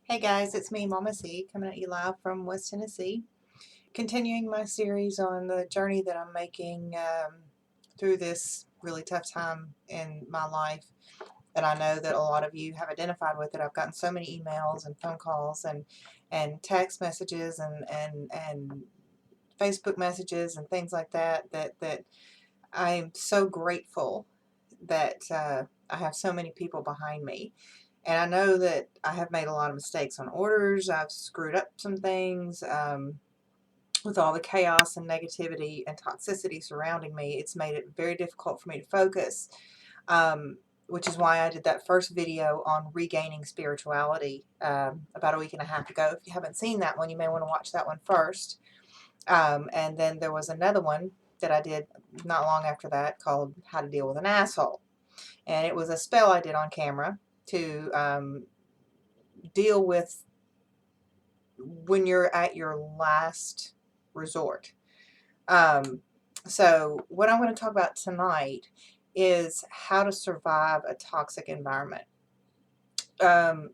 Hey guys, it's me, Mama C, coming at you live from West Tennessee. Continuing my series on the journey that I'm making through this really tough time in my life. And I know that a lot of you have identified with it. I've gotten so many emails and phone calls and text messages and Facebook messages and things like that I'm so grateful that I have so many people behind me. And I know that I have made a lot of mistakes on orders. I've screwed up some things with all the chaos and negativity and toxicity surrounding me. It's made it very difficult for me to focus, which is why I did that first video on regaining spirituality about a week and a half ago. If you haven't seen that one, you may want to watch that one first. And then there was another one that I did not long after that called How to Deal with an Asshole. And it was a spell I did on camera to deal with when you're at your last resort. So what I'm going to talk about tonight is how to survive a toxic environment. As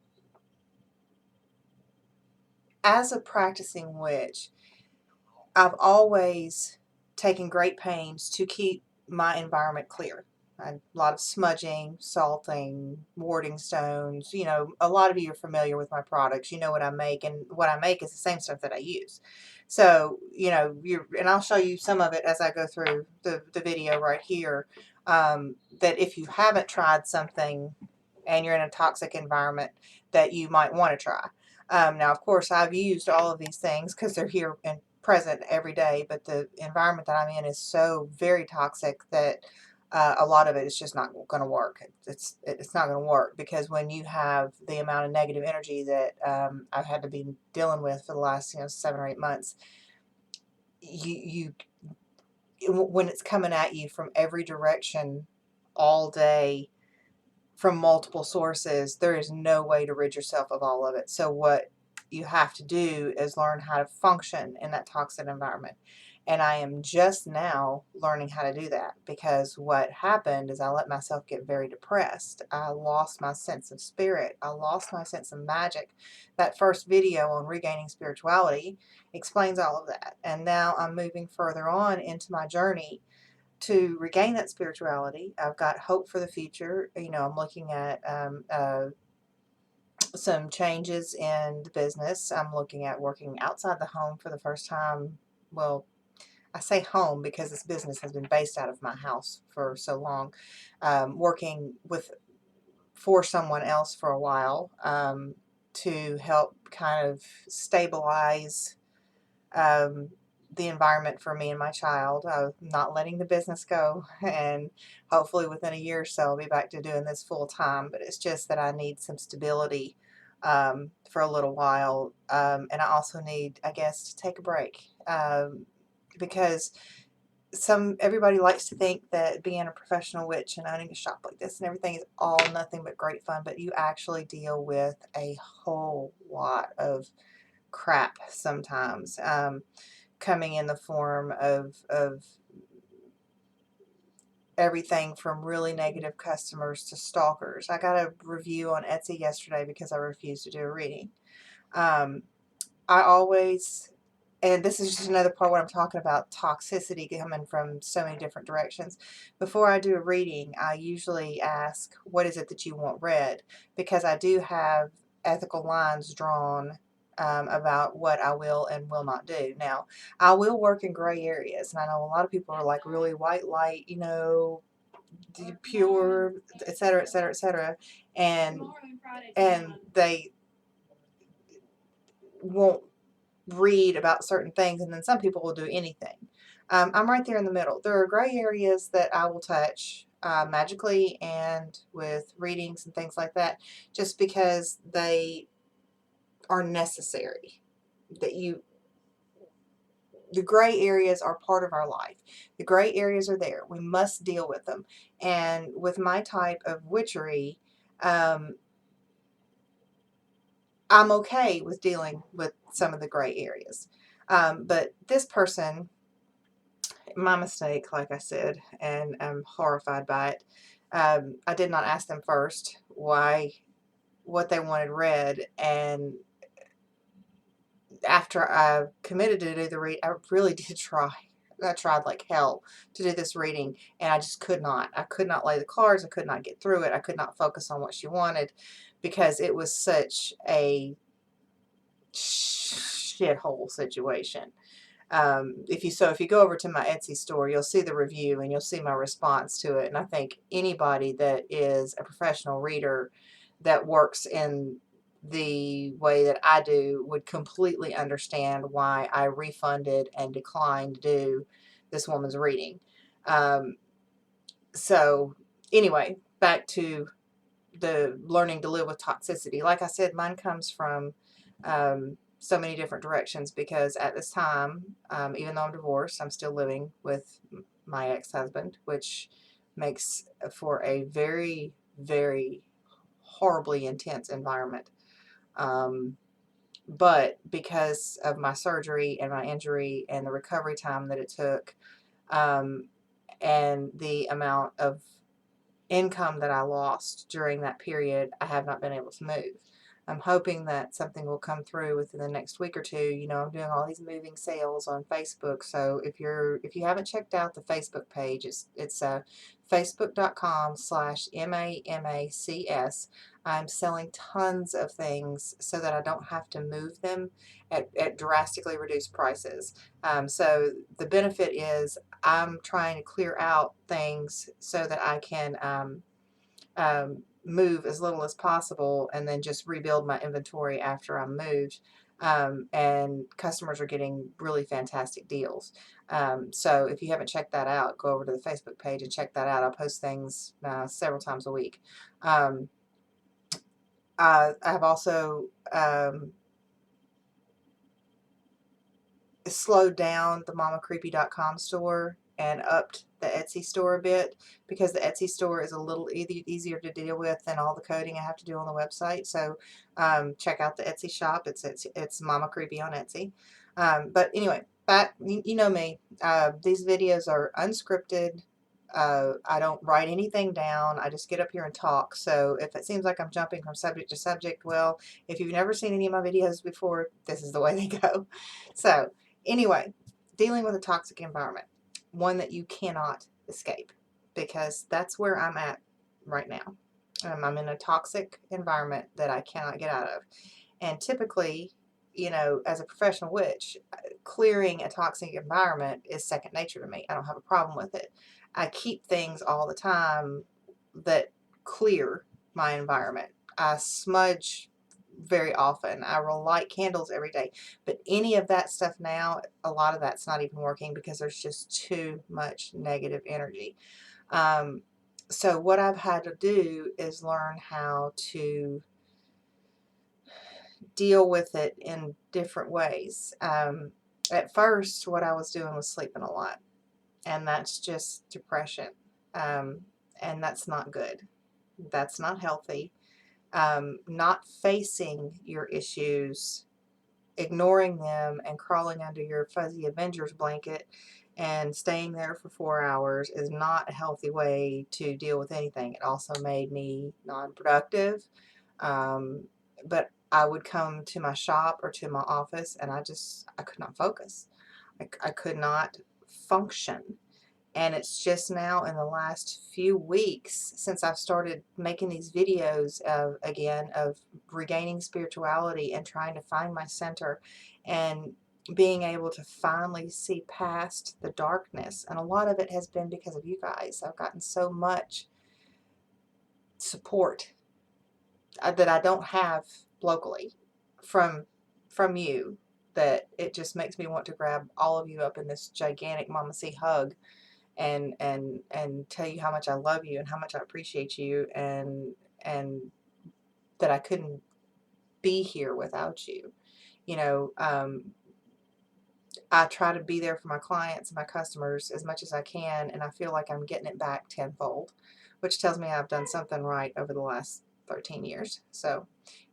a practicing witch, I've always taken great pains to keep my environment clear. A lot of smudging, salting, warding stones. You know, a lot of you are familiar with my products. You know what I make, and what I make is the same stuff that I use. So, you know, and I'll show you some of it as I go through the video right here. That if you haven't tried something and you're in a toxic environment, that you might want to try. Now, of course, I've used all of these things because they're here and present every day, but the environment that I'm in is so very toxic that a lot of it is just not going to work. It's not going to work because when you have the amount of negative energy that I've had to be dealing with for the last 7 or 8 months, you when it's coming at you from every direction all day from multiple sources, there is no way to rid yourself of all of it. So what you have to do is learn how to function in that toxic environment. And I am just now learning how to do that because what happened is I let myself get very depressed. I lost my sense of spirit. I lost my sense of magic. That first video on regaining spirituality explains all of that. And now I'm moving further on into my journey to regain that spirituality. I've got hope for the future. I'm looking at some changes in the business. I'm looking at working outside the home for the first time. Well, I say home because this business has been based out of my house for so long. Working for someone else for a while to help kind of stabilize um, the environment for me and my child. I'm not letting the business go, and hopefully within a year or so I'll be back to doing this full time. But it's just that I need some stability for a little while, and I also need, I guess, to take a break because everybody likes to think that being a professional witch and owning a shop like this and everything is all nothing but great fun, but you actually deal with a whole lot of crap sometimes, coming in the form of everything from really negative customers to stalkers. I got a review on Etsy yesterday because I refused to do a reading. Um, I always, and this is just another part when I'm talking about toxicity coming from so many different directions. Before I do a reading, I usually ask, what is it that you want read? Because I do have ethical lines drawn about what I will and will not do. Now, I will work in gray areas, and I know a lot of people are like really white light, pure, etc., etc., etc., and they won't read about certain things, and then some people will do anything. I'm right there in the middle. There are gray areas that I will touch magically and with readings and things like that, just because they are necessary. That the gray areas are part of our life. The gray areas are there. We must deal with them. And with my type of witchery, um, I'm okay with dealing with some of the gray areas. But this person, my mistake, like I said, and I'm horrified by it. I did not ask them first why what they wanted read. And after I committed to do the read, I really did try. I tried like hell to do this reading, and I just could not. I could not lay the cards. I could not get through it. I could not focus on what she wanted because it was such a shithole situation. If you go over to my Etsy store, you'll see the review and you'll see my response to it. And I think anybody that is a professional reader that works in the way that I do would completely understand why I refunded and declined to do this woman's reading. Um, so anyway, back to the learning to live with toxicity. Like I said, mine comes from so many different directions because at this time, even though I'm divorced, I'm still living with my ex-husband, which makes for a very, very horribly intense environment. But because of my surgery and my injury and the recovery time that it took, um, and the amount of income that I lost during that period, I have not been able to move. I'm hoping that something will come through within the next week or two. You know, I'm doing all these moving sales on Facebook. So if you haven't checked out the Facebook page, it's facebook.com/MAMACS. I'm selling tons of things so that I don't have to move them at drastically reduced prices. So the benefit is I'm trying to clear out things so that I can move as little as possible and then just rebuild my inventory after I'm moved. And customers are getting really fantastic deals. So if you haven't checked that out, go over to the Facebook page and check that out. I'll post things several times a week. I have also slowed down the mamacreepy.com store and upped the Etsy store a bit because the Etsy store is a little easier to deal with than all the coding I have to do on the website. So check out the Etsy shop. It's Mama Creepy on Etsy. But anyway, back, you know me. These videos are unscripted. I don't write anything down. I just get up here and talk. So if it seems like I'm jumping from subject to subject, well, if you've never seen any of my videos before, this is the way they go. So anyway, dealing with a toxic environment, one that you cannot escape, because that's where I'm at right now. I'm in a toxic environment that I cannot get out of. And typically, you know, as a professional witch, clearing a toxic environment is second nature to me. I don't have a problem with it. I keep things all the time that clear my environment. I smudge very often. I will light candles every day. But any of that stuff now, a lot of that's not even working because there's just too much negative energy. So what I've had to do is learn how to deal with it in different ways. At first, what I was doing was sleeping a lot, and that's just depression. Um, and that's not good. That's not healthy. Not facing your issues, ignoring them, and crawling under your fuzzy Avengers blanket and staying there for 4 hours is not a healthy way to deal with anything. It also made me non-productive. But I would come to my shop or to my office and I could not focus. I could not function. And it's just now in the last few weeks since I've started making these videos of regaining spirituality and trying to find my center and being able to finally see past the darkness. And a lot of it has been because of you guys. I've gotten so much support that I don't have locally from you that it just makes me want to grab all of you up in this gigantic Mama C hug and tell you how much I love you and how much I appreciate you and that I couldn't be here without you. You know, I try to be there for my clients and my customers as much as I can, and I feel like I'm getting it back tenfold, which tells me I've done something right over the last 13 years. So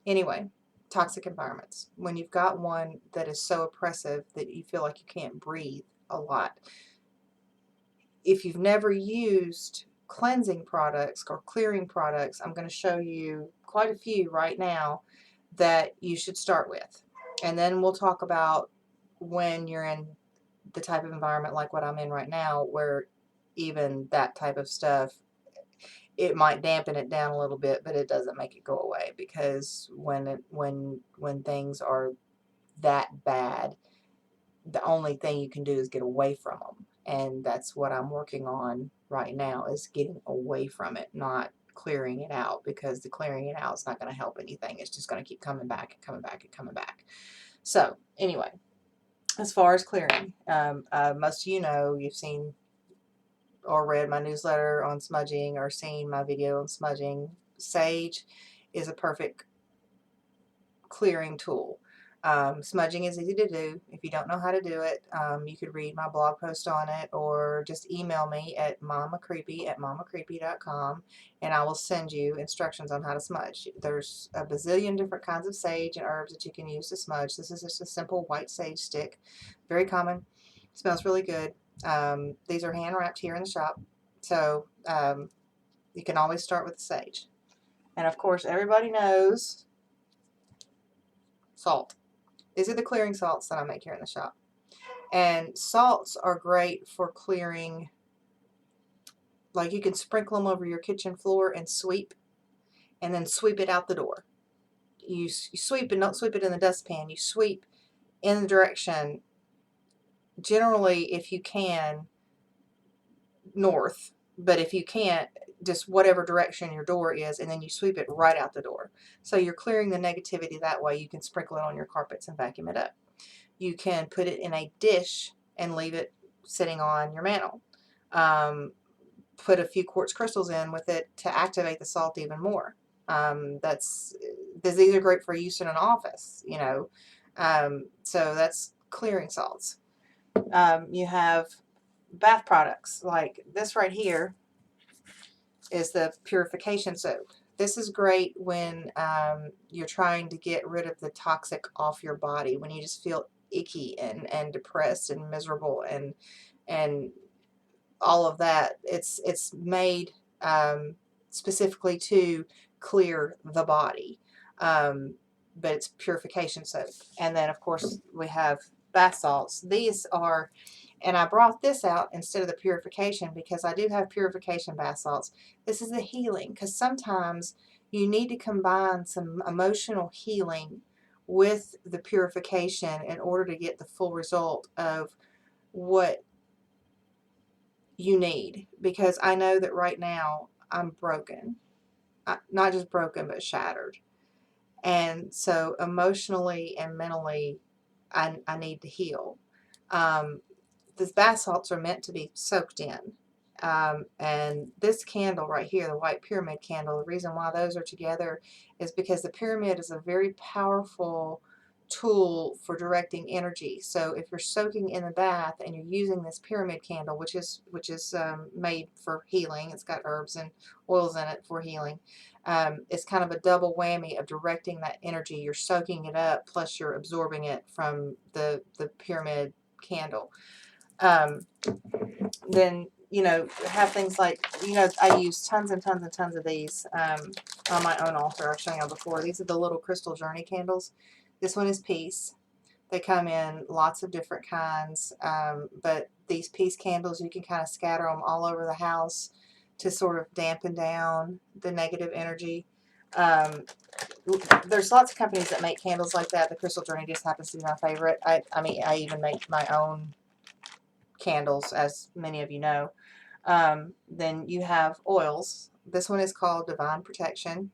anyway, toxic environments. When you've got one that is so oppressive that you feel like you can't breathe a lot. If you've never used cleansing products or clearing products, I'm going to show you quite a few right now that you should start with. And then we'll talk about when you're in the type of environment like what I'm in right now, where even that type of stuff, it might dampen it down a little bit, but it doesn't make it go away, because when things are that bad, the only thing you can do is get away from them. And that's what I'm working on right now, is getting away from it, not clearing it out, because the clearing it out is not going to help anything. It's just going to keep coming back and coming back and coming back. So anyway, as far as clearing, most of you know, you've seen or read my newsletter on smudging or seen my video on smudging. Sage is a perfect clearing tool. Smudging is easy to do. If you don't know how to do it, you could read my blog post on it, or just email me at mamacreepy@mamacreepy.com, and I will send you instructions on how to smudge. There's a bazillion different kinds of sage and herbs that you can use to smudge. This is just a simple white sage stick. Very common. Smells really good. These are hand wrapped here in the shop, so you can always start with the sage. And of course, everybody knows salt. These are the clearing salts that I make here in the shop. And salts are great for clearing, like you can sprinkle them over your kitchen floor and sweep, and then sweep it out the door. You sweep, and don't sweep it in the dustpan. You sweep in the direction, generally, if you can, north, but if you can't, just whatever direction your door is, and then you sweep it right out the door. So you're clearing the negativity that way. You can sprinkle it on your carpets and vacuum it up. You can put it in a dish and leave it sitting on your mantle. Put a few quartz crystals in with it to activate the salt even more. These are great for use in an office, you know. So that's clearing salts. You have bath products like this right here is the purification soap. This is great when you're trying to get rid of the toxic off your body, when you just feel icky and depressed and miserable and all of that. It's made specifically to clear the body, but it's purification soap. And then of course we have bath salts. These are, and I brought this out instead of the purification because I do have purification bath salts. This is the healing, because sometimes you need to combine some emotional healing with the purification in order to get the full result of what you need. Because I know that right now I'm broken. Not just broken, but shattered. And so emotionally and mentally, I need to heal. These bath salts are meant to be soaked in. And this candle right here, the white pyramid candle, the reason why those are together is because the pyramid is a very powerful tool for directing energy. So if you're soaking in the bath and you're using this pyramid candle, which is made for healing, it's got herbs and oils in it for healing. It's kind of a double whammy of directing that energy. You're soaking it up, plus you're absorbing it from the pyramid candle. Then, you know, have things like, you know, I use tons and tons and tons of these on my own altar. I've shown you before. These are the little crystal journey candles. This one is peace. They come in lots of different kinds, but these peace candles, you can kind of scatter them all over the house to sort of dampen down the negative energy. There's lots of companies that make candles like that. The Crystal Journey just happens to be my favorite. I mean, I even make my own candles, as many of you know. Then you have oils. This one is called Divine Protection.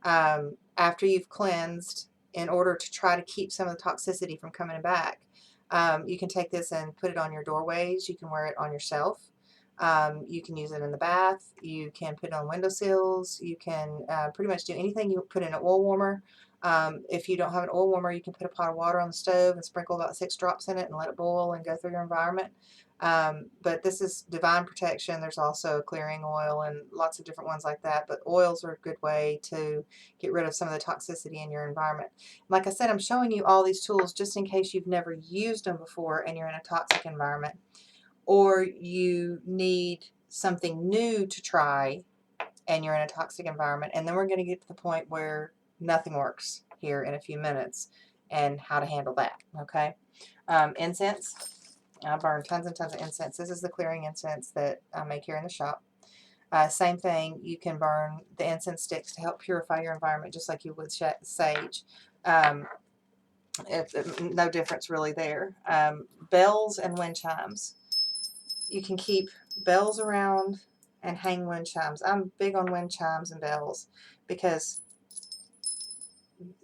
After you've cleansed, in order to try to keep some of the toxicity from coming back, you can take this and put it on your doorways. You can wear it on yourself. You can use it in the bath. You can put it on windowsills. You can pretty much do anything. You put in an oil warmer. If you don't have an oil warmer, you can put a pot of water on the stove and sprinkle about 6 drops in it and let it boil and go through your environment. But this is Divine Protection. There's also a clearing oil and lots of different ones like that. But oils are a good way to get rid of some of the toxicity in your environment. Like I said, I'm showing you all these tools just in case you've never used them before and you're in a toxic environment, or you need something new to try and you're in a toxic environment. And then we're going to get to the point where nothing works here in a few minutes and how to handle that. Okay. Incense. I burn tons and tons of incense. This is the clearing incense that I make here in the shop. Same thing, you can burn the incense sticks to help purify your environment just like you would sage. No difference really there. Bells and wind chimes. You can keep bells around and hang wind chimes. I'm big on wind chimes and bells because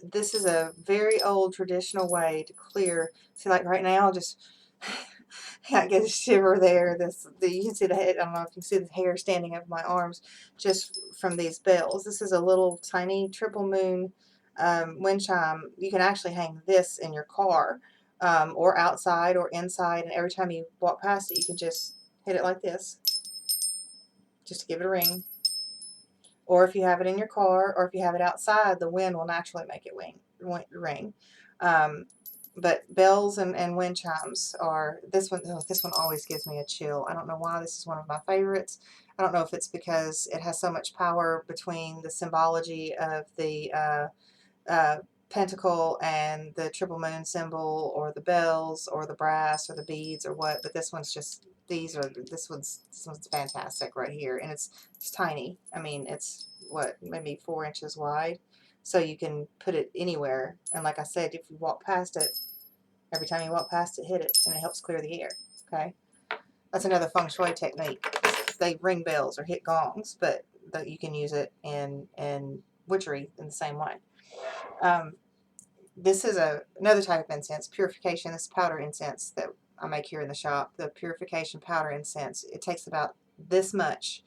this is a very old traditional way to clear. See, like right now, just I get a shiver there. You can see the head. I don't know if you can see the hair standing over my arms just from these bells. This is a little tiny triple moon wind chime. You can actually hang this in your car or outside or inside, and every time you walk past it, you can just hit it like this, just to give it a ring. Or if you have it in your car, or if you have it outside, the wind will naturally make it ring. But bells and wind chimes are, this one always gives me a chill. I don't know why. This is one of my favorites. I don't know if it's because it has so much power between the symbology of the uh, pentacle and the triple moon symbol, or the bells, or the brass, or the beads, or what. But this one's just, this one's fantastic right here, and it's tiny. I mean, it's what, maybe 4 inches wide, so you can put it anywhere. And like I said, if you walk past it, every time you walk past it, hit it, and it helps clear the air. Okay, that's another feng shui technique. They ring bells or hit gongs, but you can use it in witchery in the same way. This is another type of incense, purification. This powder incense that I make here in the shop, the purification powder incense. It takes about this much,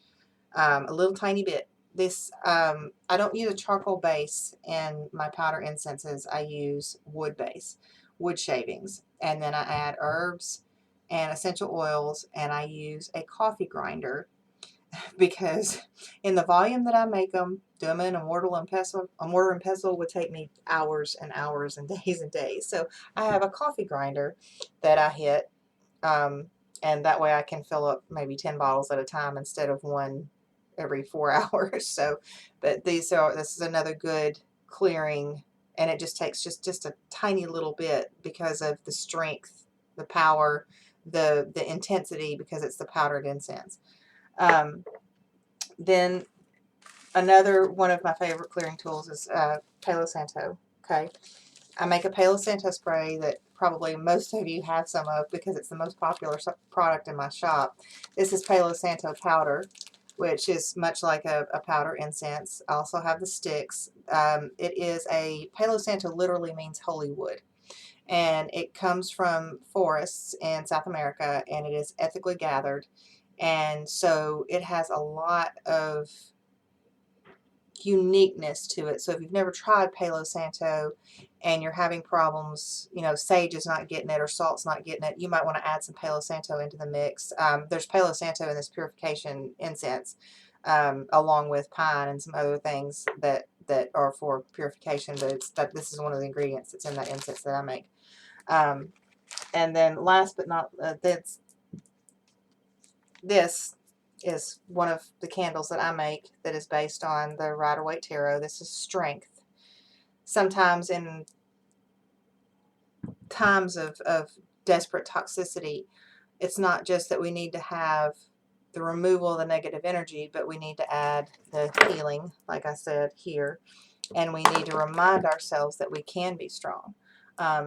a little tiny bit. This, I don't use a charcoal base in my powder incenses. I use wood base, wood shavings, and then I add herbs and essential oils, and I use a coffee grinder because in the volume that I make them, do them in a mortar and pestle would take me hours and hours and days and days. So I have a coffee grinder that I hit, and that way I can fill up maybe 10 bottles at a time instead of one every 4 hours. So, but this is another good clearing, and it just takes just a tiny little bit because of the strength, the power, the intensity, because it's the powdered incense. Then another one of my favorite clearing tools is Palo Santo. Okay, I make a Palo Santo spray that probably most of you have some of because it's the most popular product in my shop. This is Palo Santo powder, which is much like a powder incense. I also have the sticks. Palo Santo literally means holy wood, and it comes from forests in South America, and it is ethically gathered, and so it has a lot of uniqueness to it. So if you've never tried Palo Santo and you're having problems, sage is not getting it or salt's not getting it, you might want to add some Palo Santo into the mix. There's Palo Santo in this purification incense, along with pine and some other things that are for purification, but this is one of the ingredients that's in that incense that I make. And then last but not this is one of the candles that I make that is based on the Rider-Waite Tarot. This is strength. Sometimes in times of desperate toxicity, it's not just that we need to have the removal of the negative energy, but we need to add the healing, like I said here, and we need to remind ourselves that we can be strong.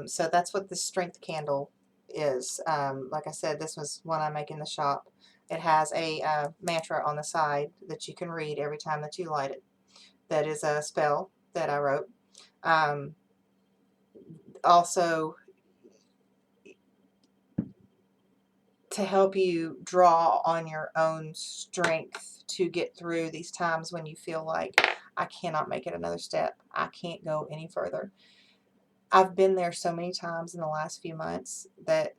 So that's what this strength candle is. Like I said, this was one I make in the shop. It has a mantra on the side that you can read every time that you light it. That is a spell that I wrote. Also, to help you draw on your own strength to get through these times when you feel like, I cannot make it another step. I can't go any further. I've been there so many times in the last few months that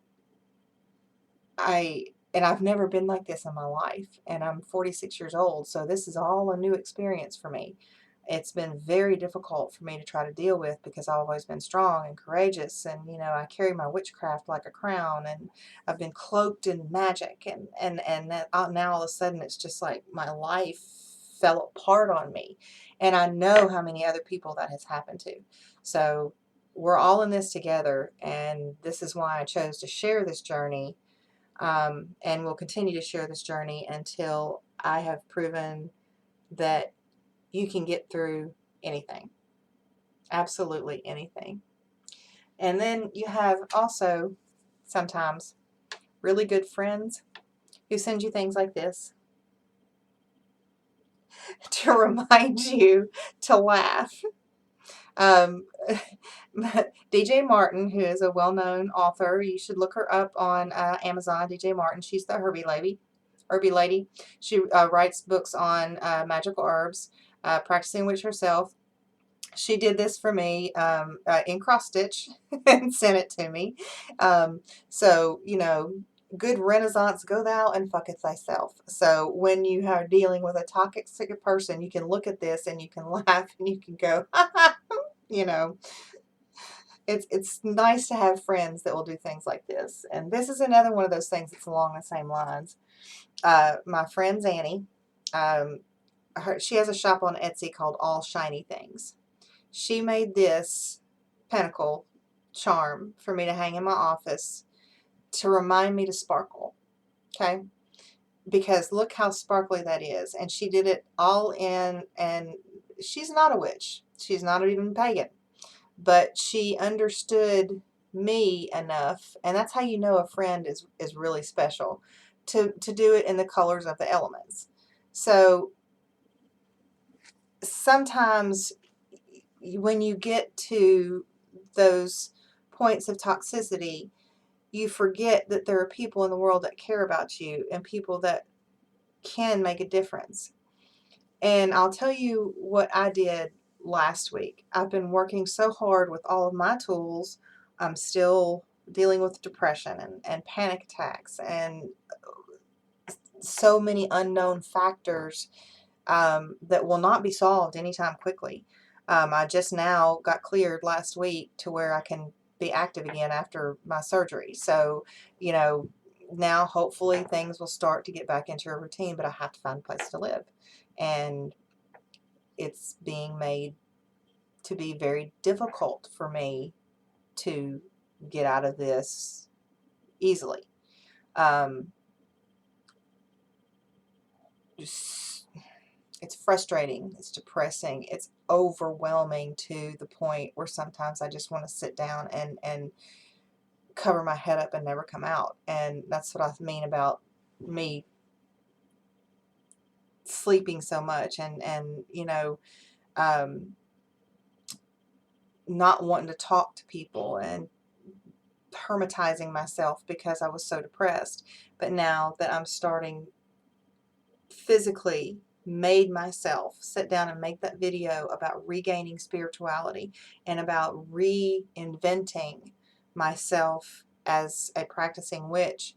I've never been like this in my life, and I'm 46 years old, so this is all a new experience for me. it's been very difficult for me to try to deal with because I've always been strong and courageous, and I carry my witchcraft like a crown, and I've been cloaked in magic, and that now all of a sudden it's just like my life fell apart on me, and I know how many other people that has happened to. So we're all in this together, and this is why I chose to share this journey, and will continue to share this journey until I have proven that you can get through anything, absolutely anything. And then you have also sometimes really good friends who send you things like this to remind you to laugh. Um, DJ Martin, who is a well-known author, you should look her up on Amazon. DJ Martin, she's the Herbie Lady. Herbie Lady. She writes books on magical herbs, practicing witch herself. She did this for me in cross stitch and sent it to me. So, good Renaissance, go thou and fucketh thyself. So when you are dealing with a toxic person, you can look at this and you can laugh and you can go, you know, it's nice to have friends that will do things like this. And this is another one of those things that's along the same lines. My friend Annie, she has a shop on Etsy called All Shiny Things. She made this pentacle charm for me to hang in my office to remind me to sparkle. Okay? Because look how sparkly that is. And she did it all in, and she's not a witch. She's not even pagan. But she understood me enough, and that's how you know a friend is really special, to do it in the colors of the elements. So sometimes when you get to those points of toxicity, you forget that there are people in the world that care about you and people that can make a difference. And I'll tell you what I did last week. I've been working so hard with all of my tools. I'm still dealing with depression and panic attacks and so many unknown factors that will not be solved anytime quickly. I just now got cleared last week to where I can be active again after my surgery. So, now hopefully things will start to get back into a routine, but I have to find a place to live. And it's being made to be very difficult for me to get out of this easily. It's frustrating, it's depressing, it's overwhelming to the point where sometimes I just want to sit down and cover my head up and never come out. And that's what I mean about me sleeping so much and not wanting to talk to people and hermetizing myself because I was so depressed. But now that I'm starting physically made myself sit down and make that video about regaining spirituality and about reinventing myself as a practicing witch,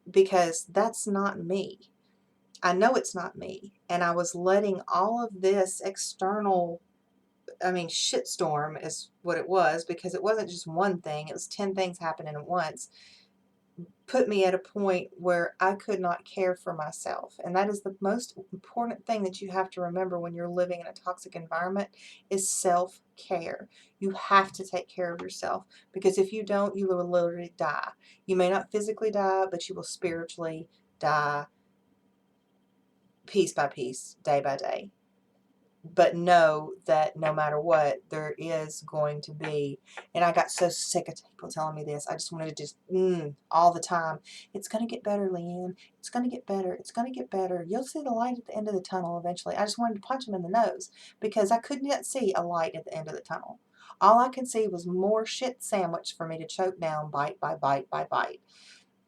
because that's not me. I know it's not me. And I was letting all of this external, shitstorm is what it was, because it wasn't just one thing, it was 10 things happening at once, put me at a point where I could not care for myself. And that is the most important thing that you have to remember when you're living in a toxic environment, is self-care. You have to take care of yourself, because if you don't, you will literally die. You may not physically die, but you will spiritually die piece by piece, day by day. But know that no matter what, there is going to be, and I got so sick of people telling me this. I just wanted to just, all the time. It's going to get better, Leanne. It's going to get better. It's going to get better. You'll see the light at the end of the tunnel eventually. I just wanted to punch them in the nose because I could not see a light at the end of the tunnel. All I could see was more shit sandwich for me to choke down bite by bite by bite.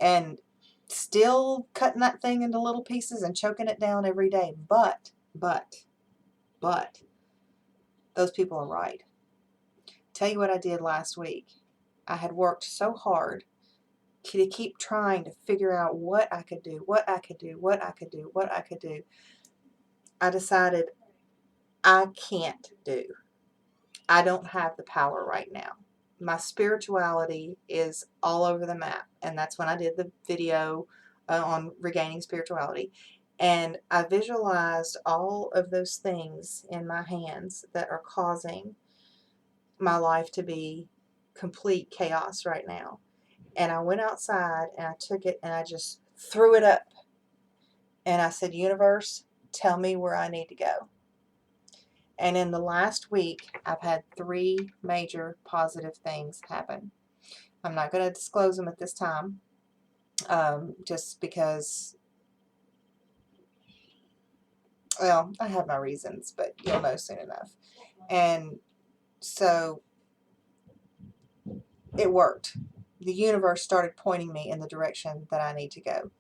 And still cutting that thing into little pieces and choking it down every day. But, those people are right. Tell you what I did last week. I had worked so hard to keep trying to figure out what I could do, what I could do, what I could do, what I could do. I decided I can't do. I don't have the power right now. My spirituality is all over the map, and that's when I did the video on regaining spirituality. And I visualized all of those things in my hands that are causing my life to be complete chaos right now. And I went outside and I took it and I just threw it up. And I said, Universe, tell me where I need to go. And in the last week, I've had 3 major positive things happen. I'm not going to disclose them at this time, just because, well, I have my reasons, but you'll know soon enough. And so it worked. The universe started pointing me in the direction that I need to go.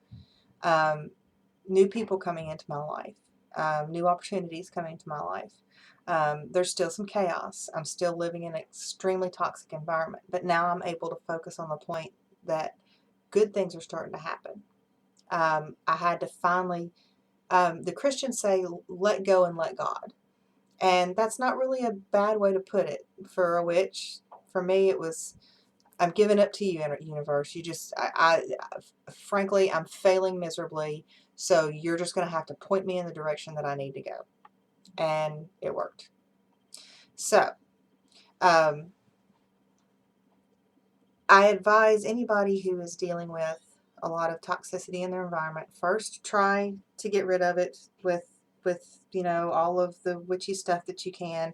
New people coming into my life, new opportunities coming into my life. There's still some chaos. I'm still living in an extremely toxic environment, but now I'm able to focus on the point that good things are starting to happen. I had to finally, the Christians say, let go and let God. And that's not really a bad way to put it for a witch. For me, it was, I'm giving up to you, universe. You just, frankly, I'm failing miserably. So you're just going to have to point me in the direction that I need to go. And it worked. So, I advise anybody who is dealing with a lot of toxicity in their environment, first try to get rid of it with all of the witchy stuff that you can,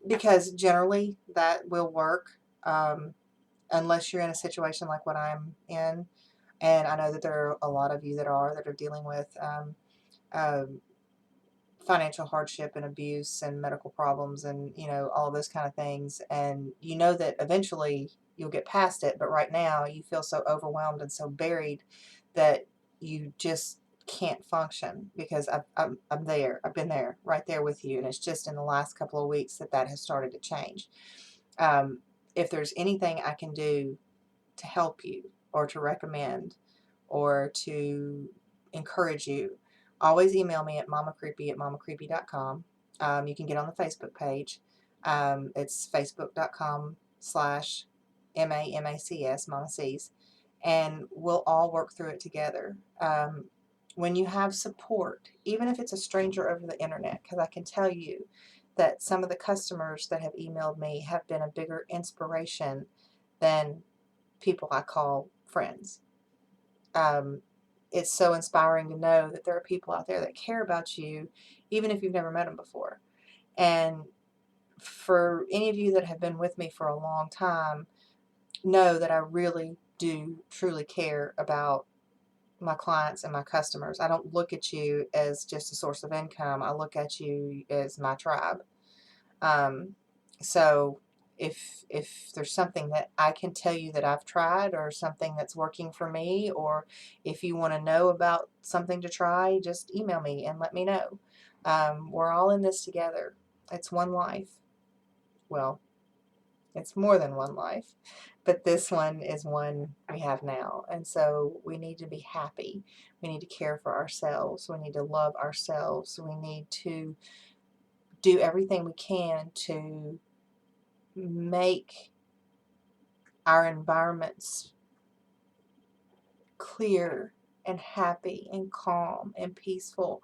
because generally that will work, unless you're in a situation like what I'm in. And I know that there are a lot of you that are dealing with um, financial hardship and abuse and medical problems and all of those kind of things, and you know that eventually you'll get past it, but right now you feel so overwhelmed and so buried that you just can't function, because I'm there. I've been there, right there with you, and it's just in the last couple of weeks that has started to change. If there's anything I can do to help you or to recommend or to encourage you, always email me at mamacreepy@mamacreepy.com. You can get on the Facebook page. It's facebook.com/MAMACS, Mama C's, and we'll all work through it together. When you have support, even if it's a stranger over the internet, because I can tell you that some of the customers that have emailed me have been a bigger inspiration than people I call friends. It's so inspiring to know that there are people out there that care about you, even if you've never met them before. And for any of you that have been with me for a long time, know that I really do truly care about my clients and my customers. I don't look at you as just a source of income. I look at you as my tribe. So if there's something that I can tell you that I've tried, or something that's working for me, or if you want to know about something to try, just email me and let me know. We're all in this together. It's one life. Well, it's more than one life, but this one is one we have now. And so we need to be happy. We need to care for ourselves. We need to love ourselves. We need to do everything we can to make our environments clear and happy and calm and peaceful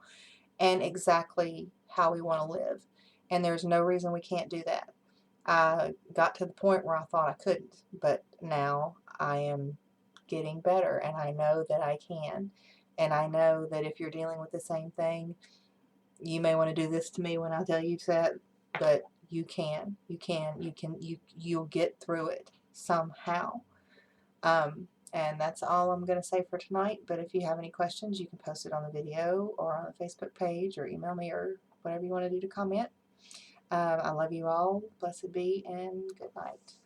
and exactly how we want to live. And there's no reason we can't do that. I got to the point where I thought I couldn't, but now I am getting better, and I know that I can. And I know that if you're dealing with the same thing, you may want to do this to me when I tell you that, but you'll get through it somehow. And that's all I'm going to say for tonight. But if you have any questions, you can post it on the video or on the Facebook page, or email me, or whatever you want to do to comment. I love you all. Blessed be, and good night.